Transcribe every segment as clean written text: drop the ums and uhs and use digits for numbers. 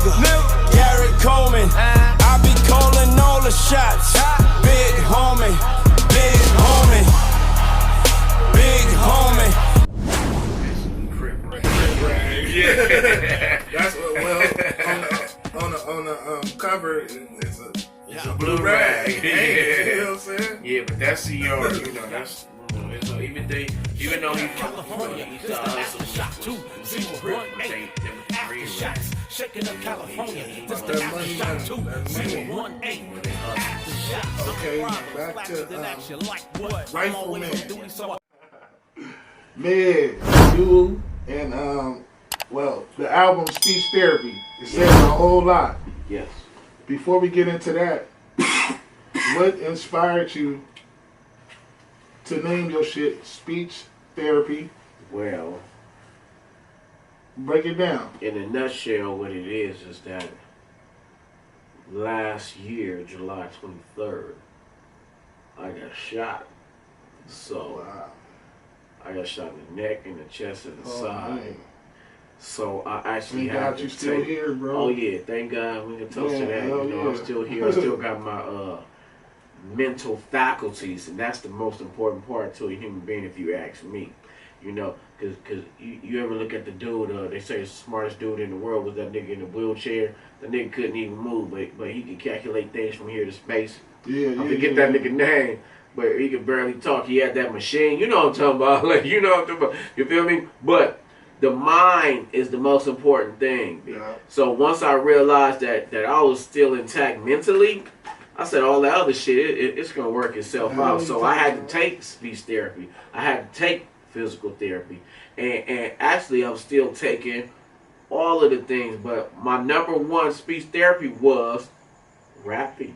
nigga. Gary Coleman, I be calling all the shots. Big homie, big homie, big homie. Yeah, that's what. Well, on the cover, it's a blue rag. Yeah. You know what I'm saying? Yeah, but that's CR. You know, that's even though he's from California, he's shots shaking up California. That's that money, that's money. Okay, back to Rifleman. Man, you and well, the album Speech Therapy. It says a whole lot. Yes. Before we get into that, what inspired you to name your shit Speech Therapy? Well, break it down. In a nutshell, what it is that last year, July 23rd, I got shot. So Wow. I got shot in the neck, in the chest, and the side. Man. So I actually Thank have God to you still here, bro. Oh yeah, thank God we can toast to that. You know, yeah. I'm still here. I still got my mental faculties, and that's the most important part to a human being, if you ask me. You know, because you ever look at the dude, they say the smartest dude in the world was that nigga in the wheelchair. The nigga couldn't even move, but he could calculate things from here to space. I forget that nigga name, but he could barely talk. He had that machine. You know what I'm talking about. Like, you know what I'm talking about. You feel me? But the mind is the most important thing. Yeah. So once I realized that I was still intact mentally, I said all that other shit, it's going to work itself out. So I had to take speech therapy. I had to take physical therapy. And actually, I'm still taking all of the things. But my number one speech therapy was rapping.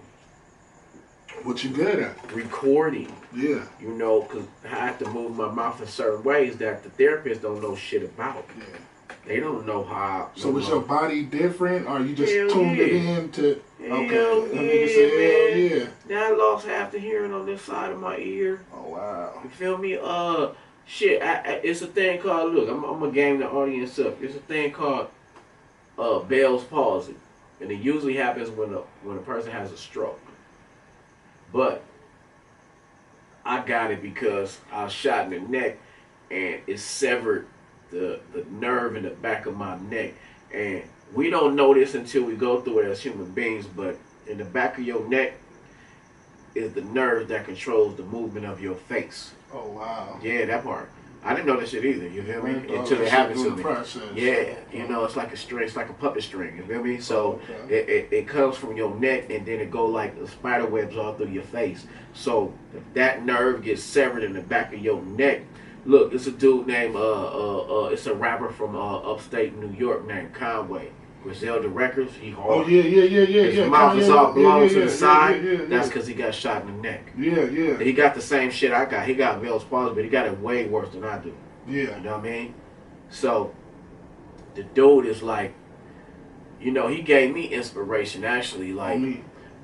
What you good at? Recording. Yeah. You know, because I have to move my mouth in certain ways that the therapists don't know shit about. Yeah. They don't know how. So is your body different, or you just Hell tuned it yeah. in to? Okay. Hell That nigga said, hell yeah. Now I lost half the hearing on this side of my ear. Oh wow. You feel me? Shit. It's a thing called. Look, I'm gonna game the audience up. It's a thing called Bell's palsy, and it usually happens when a person has a stroke. But I got it because I was shot in the neck, and it severed the nerve in the back of my neck. And we don't know this until we go through it as human beings, but in the back of your neck is the nerve that controls the movement of your face. Oh wow. Yeah, that part. I didn't know that shit either, you feel me? Right, Until it happened to me. Process. Yeah, you know, it's like a string, it's like a puppet string, you feel me? So it comes from your neck, and then it go like the spider webs all through your face. So if that nerve gets severed in the back of your neck, look, it's a dude named it's a rapper from upstate New York named Conway. Griselda Records, he hard. Oh yeah. His mouth is all blown to the side. That's because he got shot in the neck. Yeah. He got the same shit I got. He got Bell's palsy, but he got it way worse than I do. Yeah. You know what I mean? So the dude is like, you know, he gave me inspiration actually. Like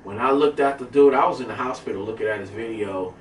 when I looked at the dude, I was in the hospital looking at his video.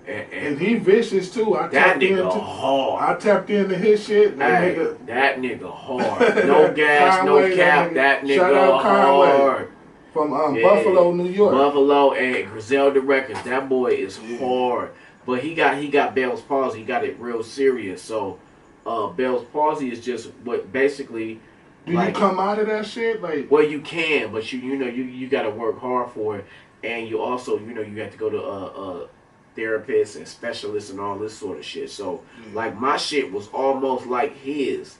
And he vicious too. That nigga hard. I tapped into his shit. That nigga hard. No gas, no cap. That nigga hard. From Buffalo, New York. Buffalo and Griselda Records. That boy is hard. But he got Bell's palsy. He got it real serious. So Bell's palsy is just what basically. Do you come out of that shit? Like, well, you can, but you got to work hard for it, and you also you have to go to therapists and specialists and all this sort of shit. So like my shit was almost like his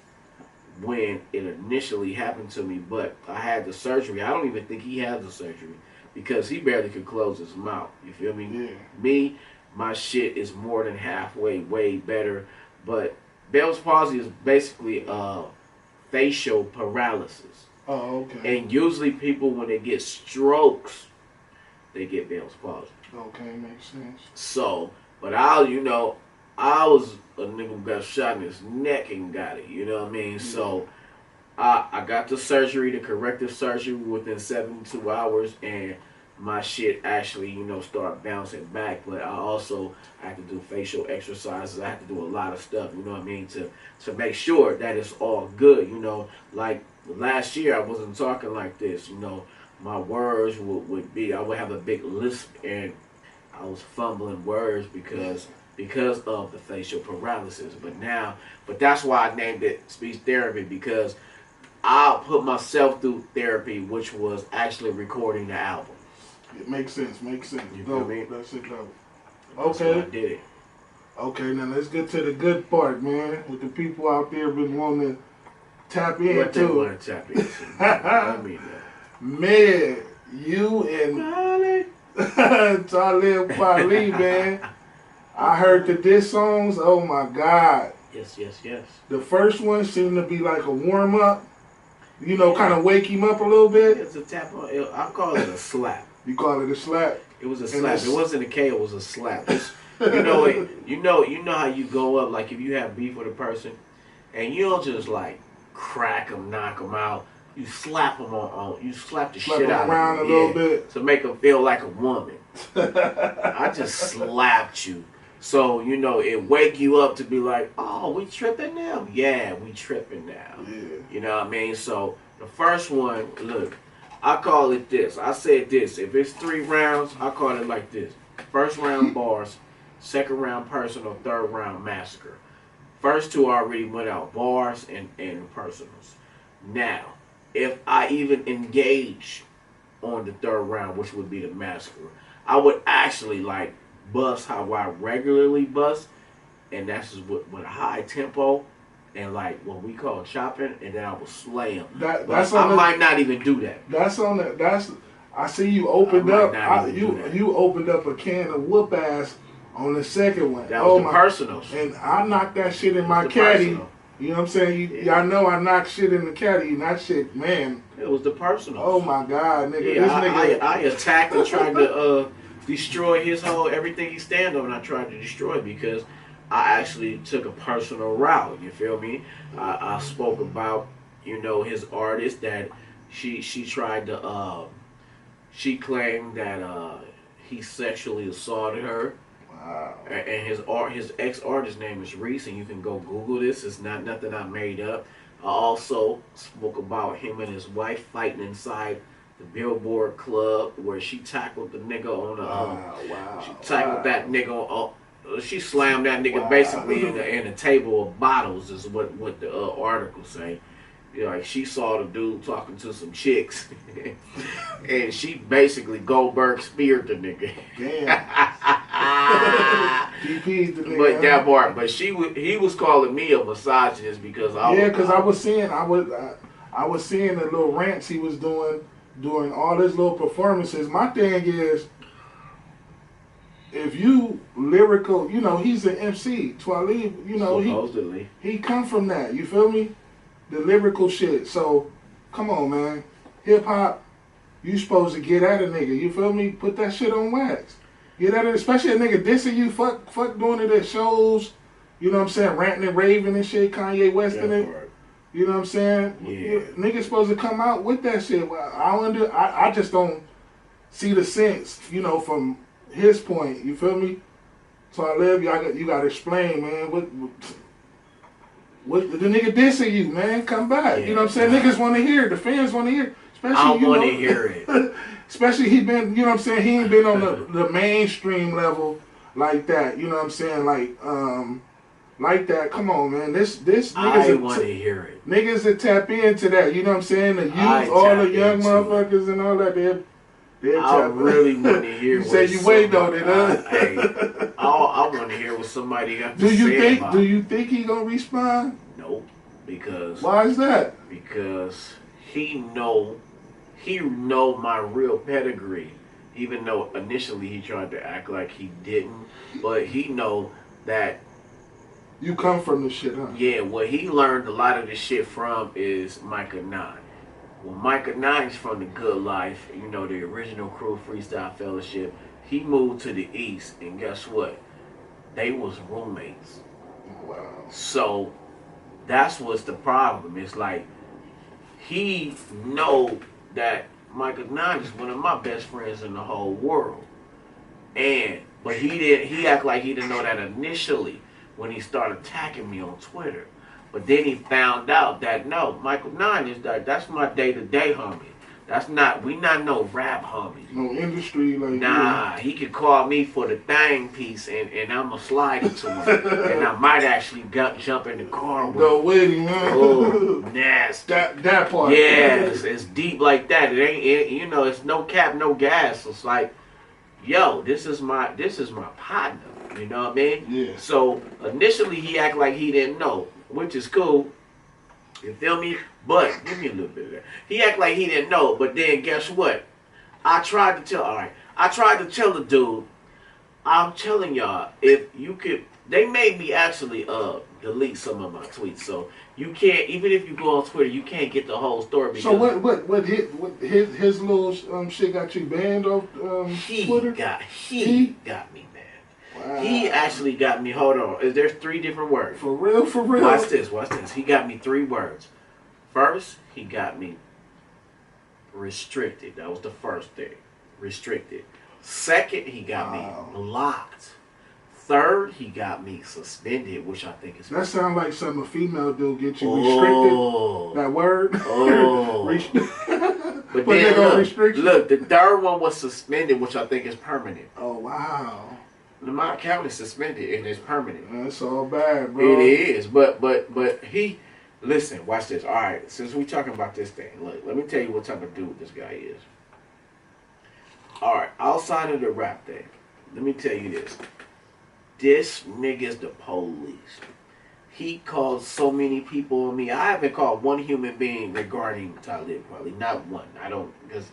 when it initially happened to me, but I had the surgery. I don't even think he had the surgery because he barely could close his mouth. You feel me? Yeah. Me, my shit is more than halfway way better, but Bell's palsy is basically facial paralysis. Oh, okay. And usually people, when they get strokes, they get Bell's palsy. Okay, makes sense. So, but I was a nigga who got shot in his neck and got it. You know what I mean? Yeah. So, I got the surgery, the corrective surgery, within 72 hours, and my shit actually, you know, start bouncing back. But I also have to do facial exercises. I have to do a lot of stuff, you know what I mean, to make sure that it's all good, you know. Like last year, I wasn't talking like this, you know. My words would be, I would have a big lisp, and I was fumbling words because of the facial paralysis. But that's why I named it speech therapy, because I put myself through therapy, which was actually recording the album. It makes sense. Makes sense. You feel me? That's it, though. That's why I Okay. did it. Okay, now let's get to the good part, man. With the people out there been wanting to tap What they into. want to tap into? I mean that. Man, you and Talib Kweli, man. I heard the diss songs. Oh my God. Yes. The first one seemed to be like a warm up. You know, kind of wake him up a little bit. It's a tap on. I call it a slap. You call it a slap. It was a And slap. it's- It wasn't a K. It was a slap. You know it. You know how you go up. Like if you have beef with a person, and you don't just like crack them, knock them out. You slap them on. You slap the Slap shit them out around of a them, little bit. to make them feel like a woman. I just slapped you. So, you know, it wake you up to be like, oh, we tripping now? Yeah, we tripping now. Yeah. You know what I mean? So, the first one, look, I call it this. I said this. If it's 3 rounds, I call it like this. First round bars, second round personal, third round massacre. First 2 already went out, bars and personals. Now, if I even engage on the third round, which would be the massacre, I would actually like bust how I regularly bust, and that's just with a high tempo and like what we call chopping, and then I will slay them. That's I on the, might not even do that. That's on the. That's. I see you opened I might up. not even do that. You opened up a can of whoop ass on the second one. That was the personals. And I knocked that shit in my The caddy. personal. You know what I'm saying? Y'all know I knocked shit in the caddy, and that shit, man. It was the personals. Oh my God, nigga. Yeah, This nigga. I attacked and tried to destroy his whole everything he stand on. I tried to destroy it because I actually took a personal route. You feel me? I spoke about, you know, his artist that she tried to she claimed that he sexually assaulted her. Wow. And his ex-artist name is Reese, and you can go Google this. It's not nothing I made up. I also spoke about him and his wife fighting inside the Billboard Club, where she tackled the nigga on the Wow. she tackled that nigga on. She slammed that nigga basically in a table of bottles, is what the article say. You know, like she saw the dude talking to some chicks, and she basically Goldberg speared the nigga. Damn. GP's the nigga. But that part, but he was calling me a misogynist because I was seeing the little rants he was doing during all his little performances. My thing is, if you lyrical, you know, he's an MC. Twali, you know, supposedly he come from that. You feel me? The lyrical shit. So, come on, man. Hip hop, you supposed to get at a nigga. You feel me? Put that shit on wax. Get at it, especially a nigga dissing you. Fuck doing it at shows. You know what I'm saying? Ranting and raving and shit. Kanye West in it. part. You know what I'm saying? Yeah. Niggas supposed to come out with that shit. Well, I just don't see the sense, you know, from his point. You feel me? So I live. You got to explain, man. What the nigga dissing you, man? Come back. Yeah, you know what I'm saying? Niggas want to hear it. The fans want to hear it. Especially, I want to hear it. Especially he been, you know what I'm saying? He ain't been on the mainstream level like that. You know what I'm saying? Like that. Come on, man. This I want to hear it. Niggas that tap into that. You know what I'm saying? The youth, I all the tap young into motherfuckers and all that. They're I tap really want to hear. You say you wait on it, huh? Hey, I want to hear what somebody got to Do you say think? about Do it. you think he gonna respond? Nope, because Why is that? because he know my real pedigree, even though initially he tried to act like he didn't, but he know that You come from the shit, huh? yeah, what he learned a lot of this shit from is Micah 9. Well, Micah 9's from the Good Life, you know, the original crew Freestyle Fellowship. He moved to the East, and guess what? They was roommates. Wow. So that's what's the problem. It's like he know that Michael 9 is one of my best friends in the whole world. But he act like he didn't know that initially when he started attacking me on Twitter. But then he found out that no, Michael 9 is that's my day-to-day homie. We not no rap homies. No industry like nah, he could call me for the thing piece and I'ma slide it to him. And I might actually jump in the car with Go with him, man. Oh, nasty. That part. Yeah, it's deep like that. It ain't you know, it's no cap, no gas. It's like, yo, this is my partner. You know what I mean? Yeah. So initially he act like he didn't know, which is cool. You feel me? But give me a little bit of that. He act like he didn't know, but then guess what? I tried to tell the dude, I'm telling y'all, if you could, they made me actually delete some of my tweets. So you can't, even if you go on Twitter, you can't get the whole story. So what his little shit got you banned off Twitter? He got me banned. Wow. He actually got me, hold on, there's 3 different words. For real? Watch this. He got me 3 words. First, he got me restricted. That was the first thing. Restricted. Second, he got me blocked. Third, he got me suspended, which I think is... That sounds like something a female do, get you restricted. That word? Oh. But then, look, the third one was suspended, which I think is permanent. Oh, wow. My account is suspended, and it's permanent. That's all bad, bro. It is, but he... Listen, watch this. All right, since we talking about this thing, look, let me tell you what type of dude this guy is. All right, outside of the rap thing, let me tell you this. This nigga's the police. He called so many people on me. I haven't called one human being regarding Talib Kweli. Not one. I don't, because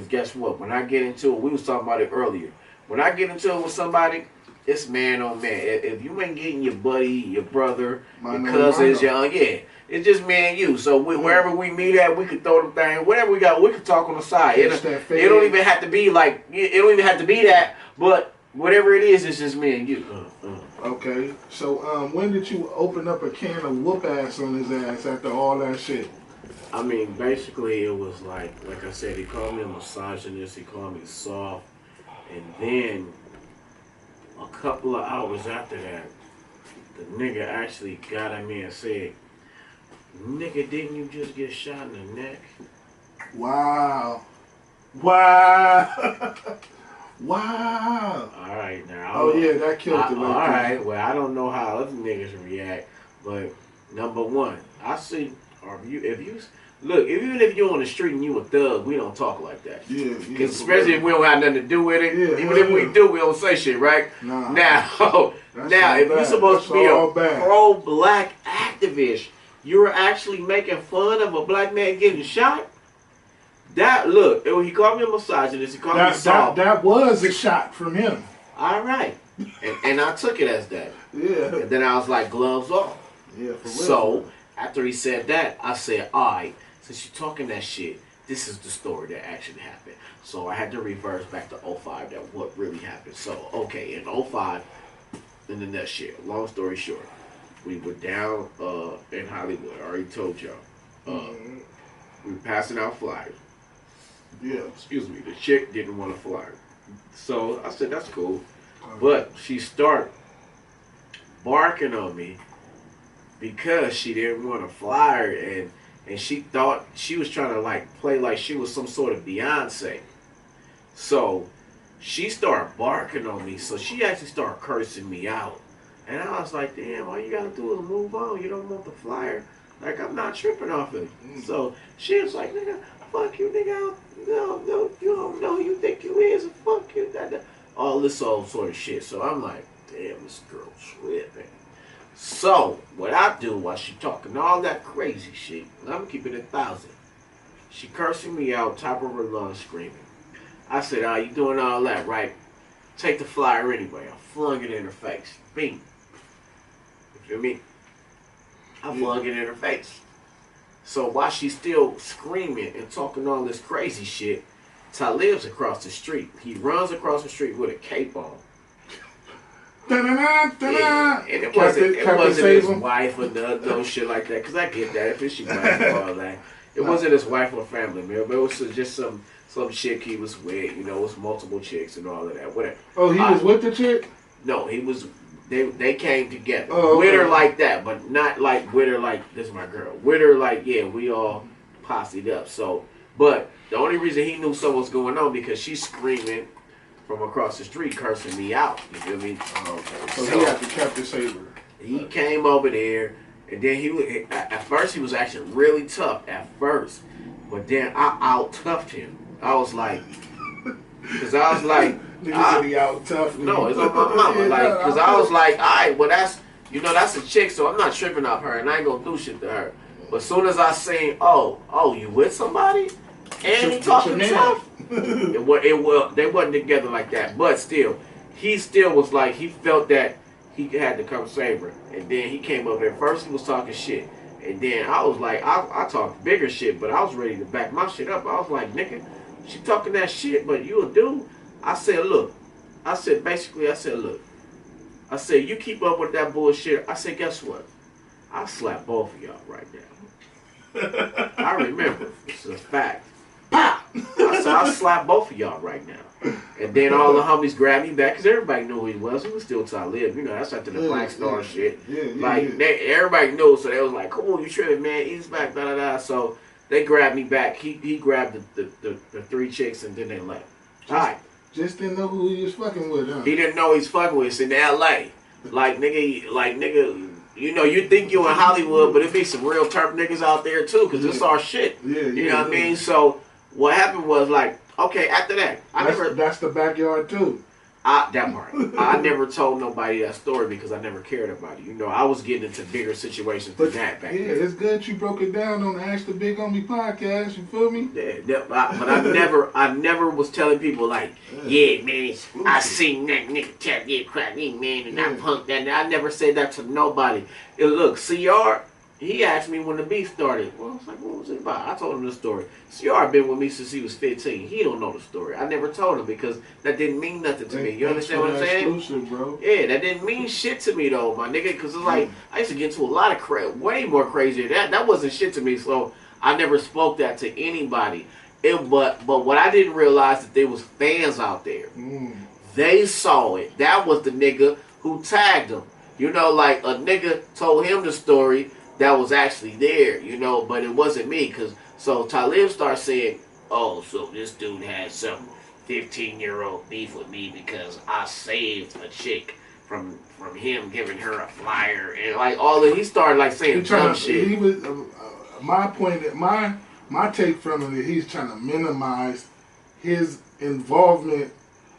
guess what? When I get into it, we was talking about it earlier. When I get into it with somebody, it's man on man. If you ain't getting your buddy, your brother, your cousins, it's just me and you. So wherever we meet at, we could throw them things. Whatever we got, we could talk on the side. It don't even have to be like, it don't even have to be that. But whatever it is, it's just me and you. Okay. So when did you open up a can of whoop ass on his ass after all that shit? I mean, basically it was like I said, he called me a misogynist. He called me soft. And then a couple of hours after that, the nigga actually got at me and said, "Nigga, didn't you just get shot in the neck?" Wow. Wow. All right, now. Oh yeah, that killed it. All right, well, I don't know how other niggas react, but number one, I see, even if you're on the street and you a thug, we don't talk like that. Yeah. Because especially if we don't have nothing to do with it. Yeah, even if we do, we don't say shit, right? Nah. Now, if you're supposed to be a pro-black activist, you're actually making fun of a black man getting shot? He called me a misogynist. He called me soft. That was a shot from him. All right. And I took it as that. Yeah. And then I was like, gloves off. Yeah, for real. So, after he said that, I said, all right, since you're talking that shit, this is the story that actually happened. So I had to reverse back to 05, that what really happened. So, okay, in 05, in the nutshell, long story short, we were down in Hollywood. I already told y'all. We were passing out flyers. Yeah. Excuse me. The chick didn't want a flyer. So I said, that's cool. But she started barking on me because she didn't want a flyer, and she thought she was trying to play like she was some sort of Beyonce. So she started barking on me. So she actually started cursing me out. And I was like, damn, all you gotta do is move on. You don't want the flyer. Like, I'm not tripping off it. So she was like, nigga, fuck you, nigga. No, you don't know who you think you is. Fuck you. All this old sort of shit. So I'm like, damn, this girl tripping. So what I do while she talking all that crazy shit, and I'm keeping it 1,000. She cursing me out, top of her lungs, screaming. I said, you doing all that, right? Take the flyer anyway. I flung it in her face. Bing. You feel me? I flung it in her face. So while she's still screaming and talking all this crazy shit, Talib's across the street. He runs across the street with a cape on. Yeah. And it wasn't his wife or no shit like that. Because I get that. If it's your wife or all that. It wasn't his wife or family, man. But it was just some chick he was with, you know, it was multiple chicks and all of that, whatever. Oh, he was with the chick? No, he was. They came together. Oh, okay. With her like that, but not like with her like this is my girl. With her like yeah, we all posseed up. So, but the only reason he knew something was going on because she's screaming from across the street, cursing me out. You feel me? Oh, okay. So he had to kept the saber. He came over there, and then at first he was actually really tough at first, but then I out toughed him. I was like. Cause I was like, out tough. no, it's on my mama. Like, cause I was like, all right, well that's a chick, so I'm not tripping off her, and I ain't gonna do shit to her. But as soon as I seen, oh, you with somebody, and he talking tough, they wasn't together like that. But still, he still was like, he felt that he had to come save her, and then he came over there. First he was talking shit, and then I was like, I talked bigger shit, but I was ready to back my shit up. I was like, nigga. She talking that shit, but you a dude. I said, look. I said, look. I said, you keep up with that bullshit. I said, guess what? I'll slap both of y'all right now. I remember. This is a fact. Pop! I said, I'll slap both of y'all right now. And then all the homies grabbed me back, because everybody knew who he was. He was still talib. You know, that's after the Black Star shit. Everybody knew, so they was like, cool, you tripping, man. He's back, da-da-da. So they grabbed me back. He grabbed the three chicks, and then they left. All right. Just didn't know who he was fucking with, huh? He didn't know he's fucking with. It's in L.A. Like, nigga, you know, you think you in Hollywood, but it be some real turf niggas out there, too, because it's our shit. You know what I mean? So, what happened was, like, okay, after that, that's the backyard, too. That part. I never told nobody that story because I never cared about it. You know, I was getting into bigger situations than that back then. It's good you broke it down on the Ask the Big Homie podcast. You feel me? Yeah, but I never was telling people like, yeah, man, I seen that nigga tap that crap, man, and I punked that. I never said that to nobody. And look, CR, he asked me when the beef started. Well, I was like, what was it about? I told him the story. CR been with me since he was 15. He don't know the story. I never told him because that didn't mean nothing to me. You understand what I'm saying? Exclusive, bro. Yeah, that didn't mean shit to me though, my nigga. Because it's like I used to get into a lot of way more crazier. That wasn't shit to me. So I never spoke that to anybody. But what I didn't realize that there was fans out there. They saw it. That was the nigga who tagged him. You know, like a nigga told him the story. That was actually there, you know, but it wasn't me, so Talib starts saying, oh, so this dude had some 15-year-old beef with me because I saved a chick from him giving her a flyer, and like all that, he started like saying dumb shit. He was, my take from it is he's trying to minimize his involvement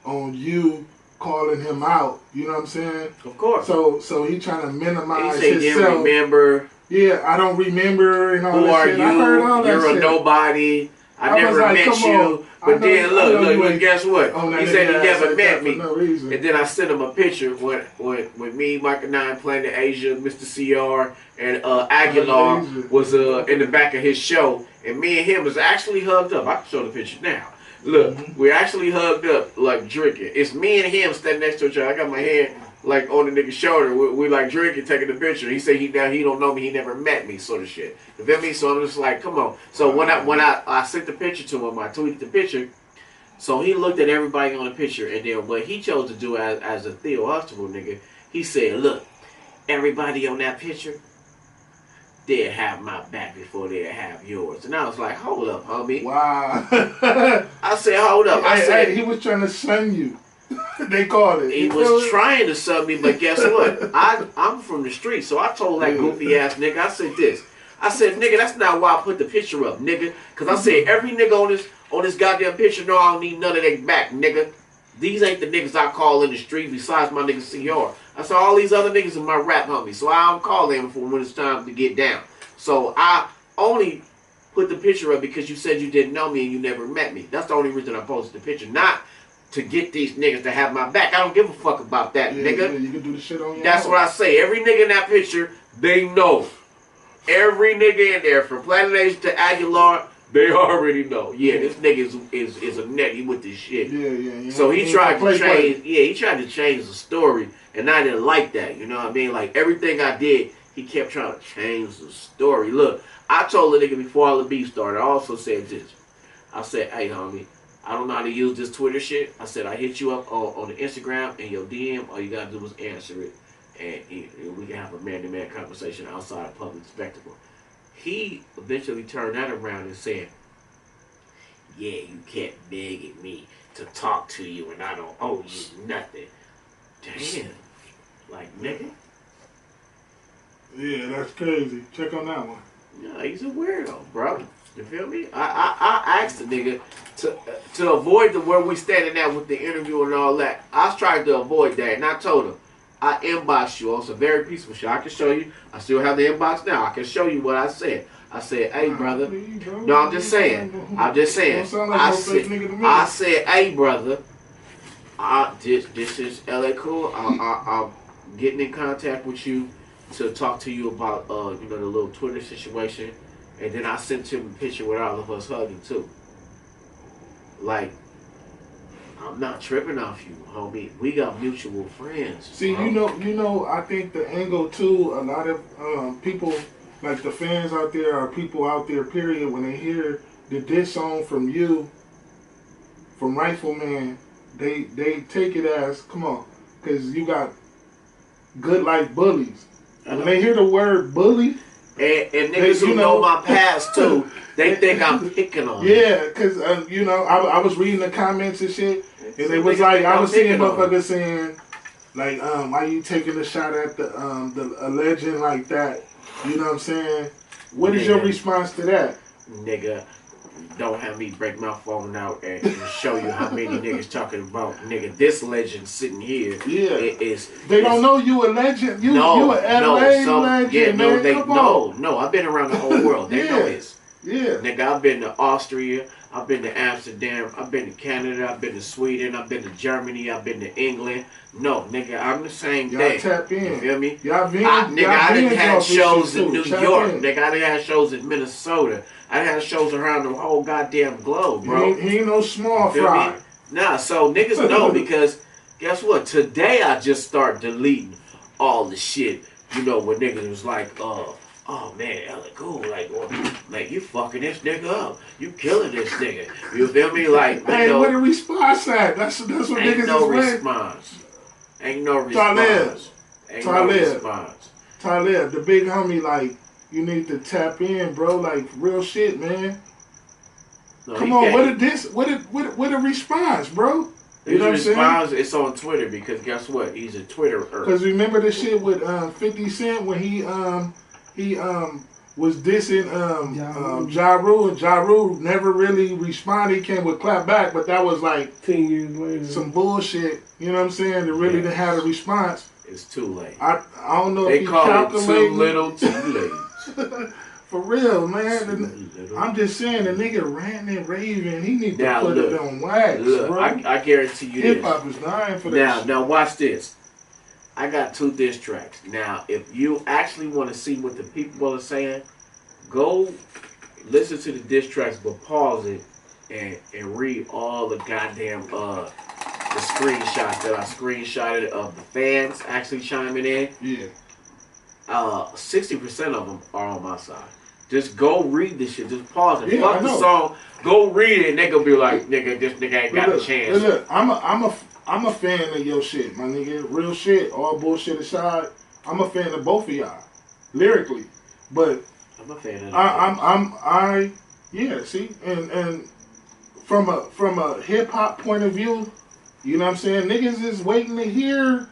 on you calling him out, you know what I'm saying? Of course. So he trying to minimize himself. He didn't remember. Yeah, I don't remember and all who that are shit. you? I heard all that You're shit. a nobody. I never met you. But then look, guess what? He said he never met me. And then I sent him a picture with me, Michael 9, Planet Asia, Mr. CR, and Aguilar was in the back of his show. And me and him was actually hugged up. I can show the picture now. Look, we're actually hugged up, like drinking. It's me and him standing next to each other. I got my hand like on the nigga's shoulder. We like drinking, taking the picture. He said he don't know me. He never met me, sort of shit. You feel me? So I'm just like, come on. So when I sent the picture to him, I tweeted the picture. So he looked at everybody on the picture, and then what he chose to do as a Theo Huxtable nigga, he said, look, everybody on that picture, they'll have my back before they'll have yours. And I was like, hold up, homie. Wow. I said, hold up. I said, he was trying to sun you. They called it. He was trying to sub me, but guess what? I'm from the street, so I told that goofy ass nigga, I said this. I said, nigga, that's not why I put the picture up, nigga. Because I said, every nigga on this goddamn picture, no, I don't need none of their back, nigga. These ain't the niggas I call in the street besides my nigga CR. I said, all these other niggas are my rap homies, so I don't call them for when it's time to get down. So I only put the picture up because you said you didn't know me and you never met me. That's the only reason I posted the picture, not to get these niggas to have my back. I don't give a fuck about that, nigga. Yeah, you can do the shit on your That's own. what I say. Every nigga in that picture, they know. Every nigga in there, from Planet Asia to Aguilar, they already know. Yeah, this nigga is a netty with this shit. Yeah. So he tried to change. Yeah, he tried to change the story, and I didn't like that. You know what I mean? Like everything I did, he kept trying to change the story. Look, I told the nigga before all the beef started. I also said this. I said, hey, homie, I don't know how to use this Twitter shit. I said I hit you up on the Instagram and your DM. All you gotta do is answer it, and we can have a man-to-man conversation outside of public spectacle. He eventually turned that around and said, "Yeah, you kept begging me to talk to you, and I don't owe you nothing." Damn, like nigga. Yeah, that's crazy. Check on that one. Yeah, he's a weirdo, bro. You feel me? I asked the nigga to avoid where we standing at with the interview and all that. I was trying to avoid that, and I told him, I inboxed you on some very peaceful shit. I can show you. I still have the inbox now. I can show you what I said. I said, hey, brother. No, I'm just saying. I'm just saying. I said, hey, brother. This is ellay khule. I'm getting in contact with you to talk to you about the little Twitter situation. And then I sent him a picture with all of us hugging too. Like, I'm not tripping off you, homie. We got mutual friends. See, bro. you know, I think the angle too, a lot of people, like the fans out there or people out there, period, when they hear the diss song from you, from Rifleman, they take it as, come on, because you got good life bullies. When they hear the word bully, and niggas who know my past too, they think I'm picking on them. Yeah, because I was reading the comments and shit, and it was like I was seeing motherfuckers saying, like, why you taking a shot at a legend like that? You know what I'm saying? What is your response to that? Nigga, don't have me break my phone out and show you how many niggas talking about, nigga, this legend sitting here. Yeah. They don't know you a legend. You a LA legend. Yeah, man. No, I've been around the whole world. They know this. Yeah. Nigga, I've been to Austria, I've been to Amsterdam, I've been to Canada, I've been to Sweden, I've been to Germany, I've been to England. No, nigga, I'm the same thing. Y'all tap in. You feel me? Nigga, I done had shows in New York. Nigga, I done had shows in Minnesota. I done had shows around the whole goddamn globe, bro. He ain't no small fry. Nah, so niggas know because guess what? Today I just start deleting all the shit. You know, when niggas was like, oh man, ellay khule, like you fucking this nigga up, you killing this nigga. You feel me? Like, hey, where the response at? That's what niggas is response. Ain't no response. Talib, the big homie, like, you need to tap in, bro. Like, real shit, man. No, come on, what a response, bro. You know what I'm saying? It's on Twitter because guess what? He's a Twitterer. Because remember the shit with 50 Cent when he was dissing Ja Rule, and Ja Rule never really responded. He came with clap back, but that was like 10 years later. Some bullshit. You know what I'm saying? That really didn't have a response. It's too late. I don't know they if he call calculated. It too little, too late. For real, man. I'm just saying, the nigga ranting and raving. He needs to put it on wax, bro. I guarantee you this. Hip-hop is dying for that. Now watch this. I got 2 diss tracks. Now, if you actually want to see what the people are saying, go listen to the diss tracks, but pause it and read all the goddamn the screenshots that I screenshotted of the fans actually chiming in. Yeah. 60% of them are on my side. Just go read this shit. Just pause it. Fuck the song. Go read it, and they gonna be like, nigga, this nigga ain't got a chance. Look, I'm a fan of your shit, my nigga. Real shit. All bullshit aside, I'm a fan of both of y'all, lyrically. But I'm a fan of yeah. See, and from a hip hop point of view, you know what I'm saying? Niggas is waiting to hear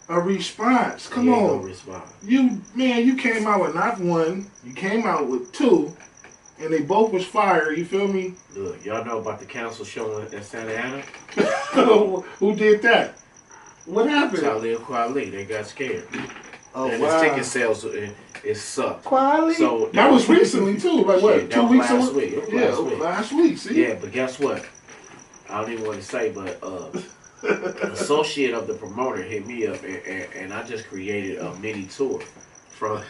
a response. Come on. No response. You came out with not 1, you came out with 2, and they both was fire, you feel me? Look, y'all know about the council show in Santa Ana? Who did that? What happened? Talib Kweli, they got scared. Oh, and wow. his ticket sales, it sucked. Kweli? So that was recently too, like what, 2 weeks ago? Last week. Yeah, last week, see? Yeah, but guess what? I don't even want to say, but associate of the promoter hit me up, and I just created a mini tour from.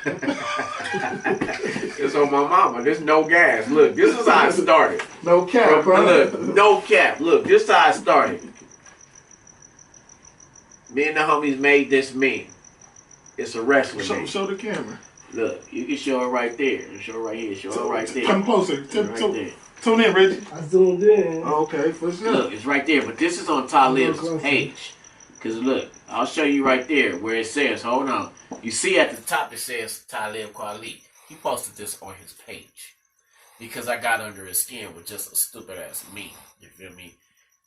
It's on my mama. There's no gas. Look, this is how I started. No cap, bro. Look, no cap. Look, this is how I started. Me and the homies made this meme. It's a wrestling meme. Show the camera. Look, you can show it right there. Show it right here. Show it right there. Come closer. Right there. Tune in, Reggie. I zoomed in. Okay, for sure. Look, it's right there, but this is on Talib's page. Cause look, I'll show you right there where it says, hold on. You see at the top it says Talib Kweli. He posted this on his page. Because I got under his skin with just a stupid ass meme. You feel me?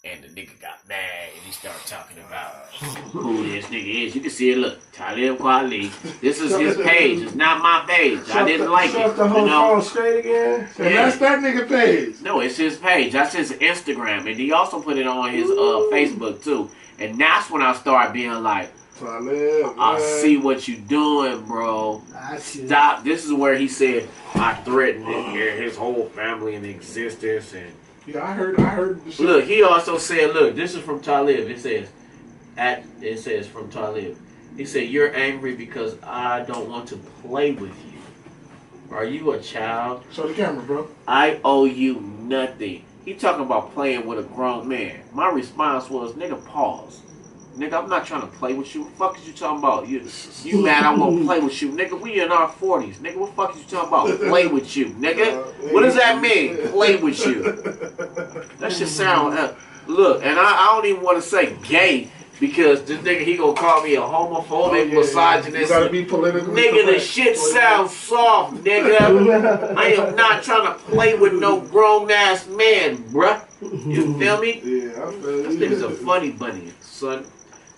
And the nigga got mad and he started talking about who this nigga is. You can see it, look, Talib Kweli. This is his page. It's not my page. I didn't like it. The whole phone straight again. And that's that nigga page. No, it's his page. That's his Instagram. And he also put it on his Facebook too. And that's when I started being like, I see what you doing, bro. Stop. This is where he said, I threatened his whole family in existence. And yeah, I heard the shit. look, he also said, look, this is from Talib. It says from Talib. He said, you're angry because I don't want to play with you. Are you a child? Show the camera, bro. I owe you nothing. He talking about playing with a grown man. My response was, nigga, pause. Nigga, I'm not trying to play with you. What the fuck is you talking about? You mad I won't play with you. Nigga, we in our 40s. Nigga, what the fuck is you talking about? Play with you. Nigga, what does that mean? Play with you. That shit sound, look, and I don't even want to say gay because this nigga, he gonna call me a homophobic, misogynist. You gotta be politically nigga, correct. the shit sounds soft, nigga. I am not trying to play with no grown-ass man, bruh. You feel me? Yeah, I feel This nigga's a funny bunny, son.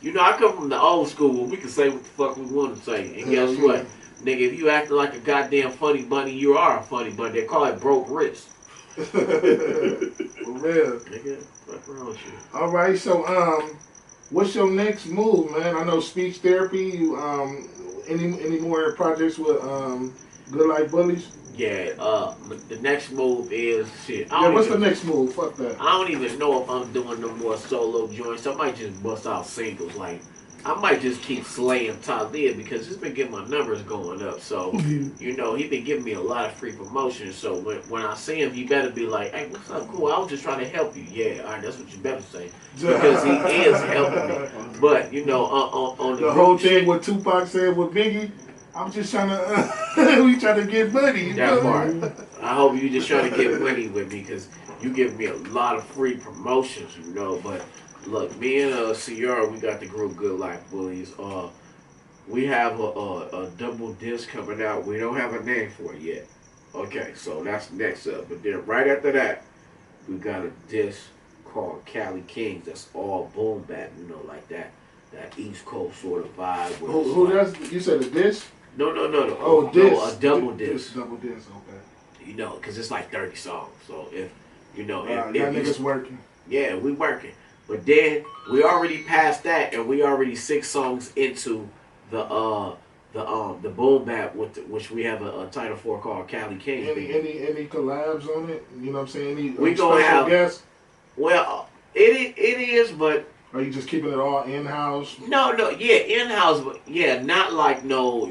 You know, I come from the old school where we can say what the fuck we want to say. And guess what? Nigga, if you acting like a goddamn funny bunny, you are a funny bunny. They call it broke wrist. For real. Nigga, what's wrong with you? All right, so what's your next move, man? I know speech therapy. You any more projects with Good Life Bullies? Yeah, the next move is shit. Yeah, what's the next move? Fuck that. I don't even know if I'm doing no more solo joints. I might just bust out singles. Like, I might just keep slaying Talib because he's been getting my numbers going up. So, you know, he been giving me a lot of free promotion. So when I see him, he better be like, hey, what's up, cool? I was just trying to help you. Yeah, all right, that's what you better say. Because he is helping me. But, you know, on the whole thing what Tupac said with Biggie, I'm just trying to, we trying to get money. That part. I hope you just trying to get money with me because you give me a lot of free promotions, you know. But look, me and Sierra, we got the group Good Life Bullies. We have a double disc coming out. We don't have a name for it yet. Okay, so that's next up. But then right after that, we got a disc called Cali Kings. That's all boom bap, you know, like that East Coast sort of vibe. Who that's? You said a disc? No. Oh, disc. No, a double disc. Double disc, okay. You know, because it's like 30 songs. So if, you know, Y'all if niggas working. yeah, we working. But then we already passed that, and we already 6 songs into the boom bap which we have a title for called Cali King. Any collabs on it? You know what I'm saying? Any we gonna special have guests? Well, it is, but are you just keeping it all in house? no, yeah, in house, but yeah, not like no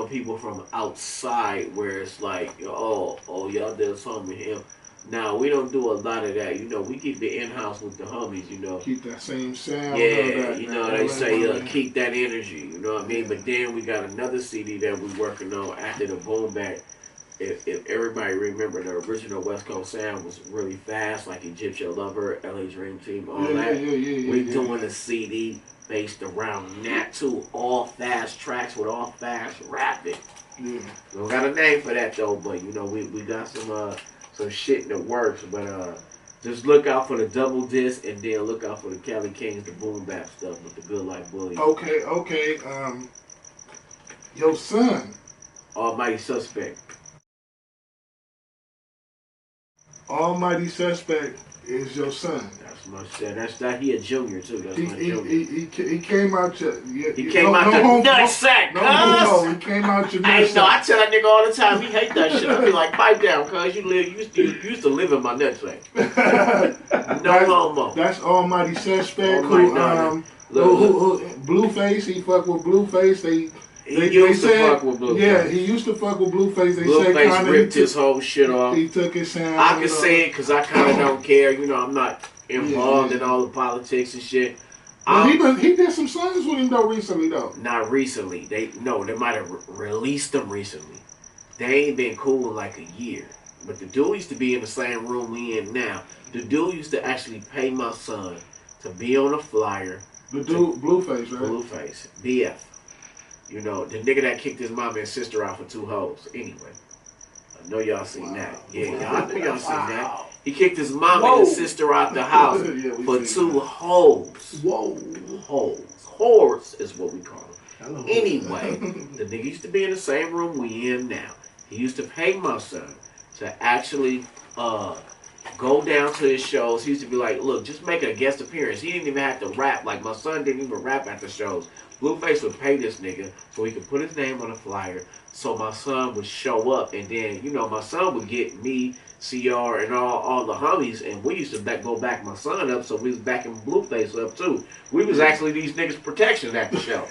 people from outside where it's like oh y'all did something with him. Now we don't do a lot of that. You know, we keep it in house with the homies. You know, Keep that same sound. yeah, you know they say keep that energy. You know what I mean? But then we got another CD that we're working on after the boom back. If everybody remember, the original West Coast sound was really fast, like Egyptian Lover, LA Dream Team, all that. We doing a CD based around that too, all fast tracks with all fast rapping. Yeah. We don't got a name for that though, but you know we got some shit in the works. But just look out for the double disc and then look out for the Cali Kings, the boom bap stuff with the Good Life Bullies. Okay. Your son, Almighty Suspect. Almighty Suspect is your son. That's my shit. That's that. He a junior too. That's my junior. He came out your. He came out the nutsack, cuz. He came out your I nutsack. know. I tell that nigga all the time. He hate that shit. I be like, pipe down, cuz you used to live in my nutsack. No homo. That's Almighty Suspect. Almighty Who Blueface? He fuck with Blueface. He used to fuck with Blueface. Yeah, he used to fuck with Blueface. Blueface ripped his whole shit off. He took his sound. I can say it because I kind of don't care. You know, I'm not involved in all the politics and shit. He did some songs with him though recently though. Not recently. They might have released them recently. They ain't been cool in like a year. But the dude used to be in the same room we in now. The dude used to actually pay my son to be on a flyer. The dude, Blueface, right? Blueface, BF. You know, the nigga that kicked his mom and sister out for 2 hoes. Anyway, I know y'all seen that. Yeah, I know y'all seen that. He kicked his mom and his sister out the house for 2 hoes. Whoa. Hoes. Whores is what we call them. Anyway, the nigga used to be in the same room we in now. He used to pay my son to actually go down to his shows. He used to be like, look, just make a guest appearance. He didn't even have to rap. Like, my son didn't even rap at the shows. Blueface would pay this nigga so he could put his name on a flyer, so my son would show up, and then, you know, my son would get me, CR, and all the homies, and we used to go back my son up, so we was backing Blueface up too. We was actually these niggas' protection at the show.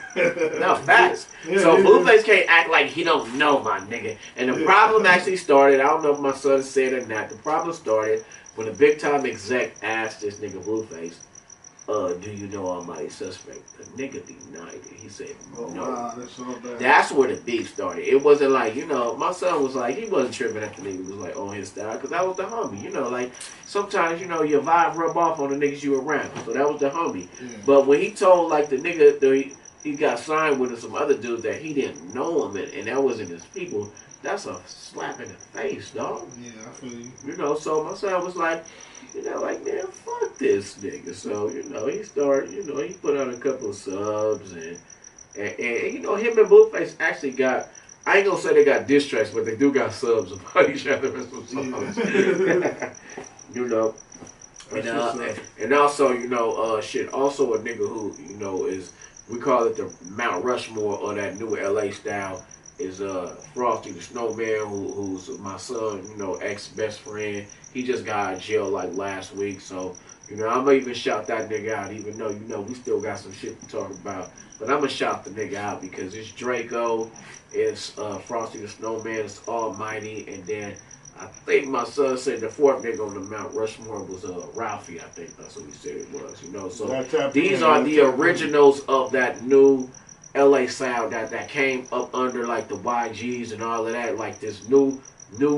No, facts. So Blueface can't act like he don't know my nigga. And the problem actually started, I don't know if my son said it or not, the problem started when a big time exec asked this nigga Blueface, do you know Almighty Suspect? The nigga denied it. He said, no. Wow, that's so bad. That's where the beef started. It wasn't like, you know, my son was like, he wasn't tripping at the nigga was like on his style, because that was the homie. You know, like, sometimes, you know, your vibe rub off on the niggas you around. So that was the homie. Yeah. But when he told, like, the nigga, he got signed with some other dudes that he didn't know him, and that wasn't his people, that's a slap in the face, dog. Yeah, I feel you. You know, so my son was like, you know, like, man, fuck this nigga. So, you know, he started, you know, he put out a couple of subs, and you know, him and Blueface actually got, I ain't gonna say they got diss tracks, but they do got subs about each other and some songs. Yeah. You know. And also, you know, shit, also a nigga who, you know, is, we call it the Mount Rushmore or that new LA style, is Frosty the Snowman, who's my son, you know, ex-best friend. He just got out of jail like last week, so, you know, I'm gonna even shout that nigga out, even though, you know, we still got some shit to talk about. But I'm gonna shout the nigga out because it's Draco, it's Frosty the Snowman, it's Almighty, and then I think my son said the 4th nigga on the Mount Rushmore was Ralphie. I think that's what he said it was, you know. So these are the originals of that new LA sound that came up under like the YGs and all of that, like this new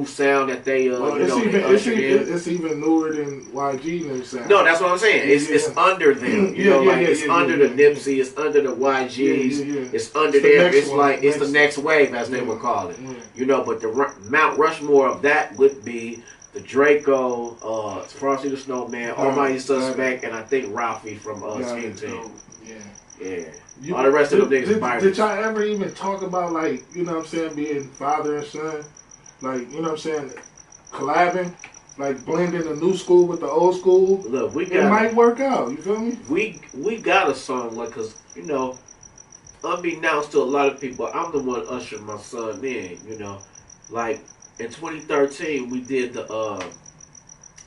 sound that they it's even newer than YG new sound. No, that's what I'm saying. It's under them. You know, like it's under the Nipsey, it's under the YGs, it's under them. It's like it's the next wave, as they would call it. You know, but the Mount Rushmore of that would be the Draco, Frosty the Snowman, Almighty Suspect, and I think Ralphie from Skin Team. Yeah. All the rest of them niggas. Did y'all ever even talk about, like, you know what I'm saying, being father and son? Like, you know what I'm saying, collabing, like blending the new school with the old school. Look, it might work out. You feel me? We got a song, like, cause you know, unbeknownst to a lot of people, I'm the one ushering my son in. You know, like in 2013 we did the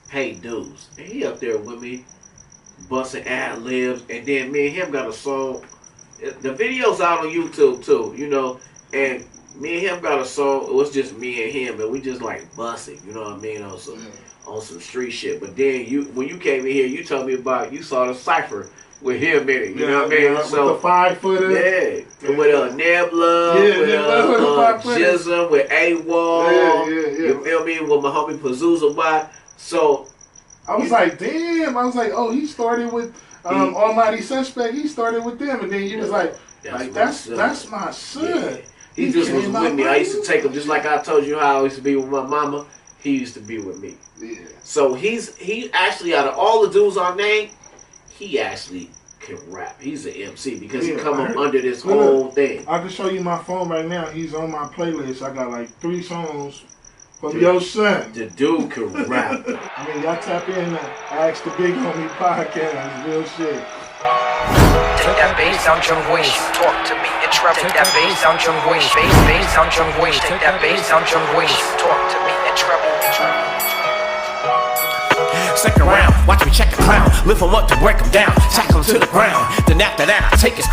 Paid Dues, and he up there with me, busting ad libs, and then me and him got a song. The video's out on YouTube too. You know, and me and him got a song. It was just me and him, and we just like busting, you know what I mean, on some street shit. But then when you came in here, you told me about, you saw the cipher with him in it, you know what I mean? So with the 5-footer, with Nebula, with Jism, with AWOL, you feel me? With my homie Pazuza Y. So I was like, damn. I was like, oh, he started with Almighty Suspect. He started with them, and then he was like, that's my son. Yeah. He just was with me. I used to take him, just like I told you how I used to be with my mama. He used to be with me. Yeah. So he actually, out of all the dudes I named, he actually can rap. He's an MC because he come up under this whole thing. I can show you my phone right now. He's on my playlist. I got like 3 songs from your son. The dude can rap. I mean, y'all tap in and ask the Big Homie podcast. Real shit. Take that bass out your voice. Talk to me in treble. Take that bass out your voice. Bass out your voice. Take that bass out your voice. Talk to me in treble. Second round, watch me check the clown. Lift him up to break him down. Tackle him to the ground. Then after that, I take his